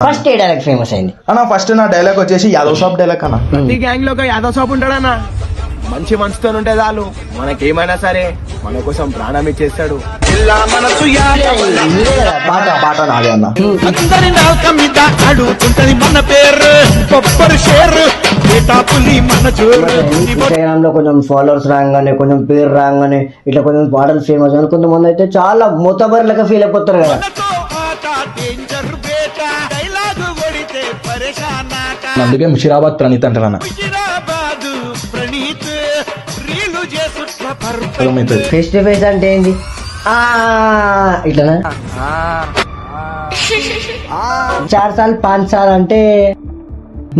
First ఏ dialogue famous అయింది అన్న first నా డైలాగ్ వచ్చేసి యాదవ్ షాప్ డైలాగ్ అన్న. ప్రతి గ్యాంగ్ లో ఒక యాదవ్ షాప్ ఉంటాడన్నా. మంచి మనసుతో ఉంటే చాలు, మనకేమైనా సరే మన కోసం ప్రాణం ఇచ్చేస్తాడు. ఇదే కదా పాట. పాట నాదే అన్న. అందరి నాల్క మీద అడుగుతుంటది మన పేరు కొబ్బరి షేరు పులి మన జోరు. ఇన్స్టాగ్రామ్ లో కొంచెం ఫాలోవర్స్ రాగానే, కొంచెం పేరు రాగానే ఇట్లా కొంచెం పాటలు ఫేమస్ అని కొంతమంది అయితే చాలా మొత్తబర్లగా ఫీల్ అయిపోతారు కదా. డేంజర్ బేట డైలాగ్ కొడితే పరేషానాట. అందుకే ముషిరాబాద్ ప్రణీత్ అంటారన్న. హైదరాబాద్ ప్రణీత్ రీలు చేసుట్ల పర్ఫెక్ట్. అర్థమవుతుంది. ఫేస్ టు ఫేస్ అంటే ఏంది? ఇట్లా 4 సార్లు 5 సార్లు అంటే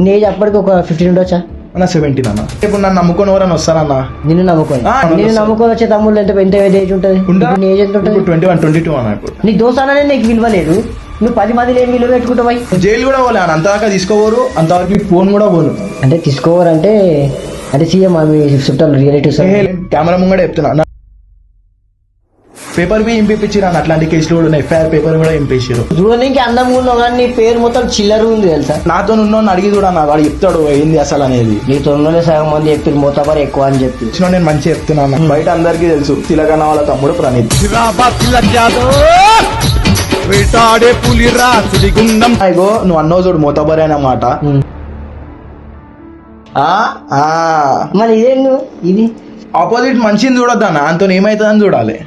నేను అప్పటికి ఒక 15 ఉండొచ్చా? అన్న 17 అన్న. ఇప్పుడు నన్ను నమ్ముకొని ఎవరైనా వస్తానన్నా? నిన్ను నమ్ముకొని నిన్ను నమ్ముకొని వచ్చే తమ్ముళ్ళు ఎంత ఏజ్ ఉంటుంది? నీ ఏజ్ ఎంత ఉంటుంది? 21, 22 అన్న. ఇప్పుడు నీ దోస్తాననే నీకు విలువ లేదు, నువ్వు 10 మందిని ఏం విలువ పెట్టుకుంటావు? జైలు కూడా పోలే అన్న. అంతదాకా తీసుకోవరు, అంతవరకు ఫోన్ కూడా పోను. అంటే తీసుకోవాలంటే అంటే సీఎం మీ చుట్టాలు రిలేటివ్స్ కెమెరా ముంగడే చెప్తున్నా. పేపర్ బి ఇంపిచ్చిరు అన్న. అట్లాంటి కేసులు కూడా ఉన్నాయి. ఎఫ్ఐఆర్ పేపర్ కూడా ఇంపేసారు. చూడడానికి అందం ఉన్నావు కానీ నీ పేరు మొత్తం చిల్లర ఉంది తెలుసా? నాతో ఉన్నోని అడిగి కూడా అన్న, వాడు చెప్తాడు ఏంది అసలు అనేది. నీతో ఉన్నోనే సగం మంది చెప్పారు మోతాబార్ ఎక్కువ అని చెప్పి. నేను మంచిగా చెప్తున్నా అన్న. బయట అందరికీ తెలుసు తిలకన్న వాళ్ళ తమ్ముడు ప్రణీత్. వేటాడే పులి రాసుడి గుండం. ఇగో నువ్వు అన్నో చూడు మోతబరే అన్నమాట. మరి ఇదే నువ్వు ఇది ఆపోజిట్ మనిషిని చూడొద్దన్న, అంతో ఏమైతుందని చూడాలి.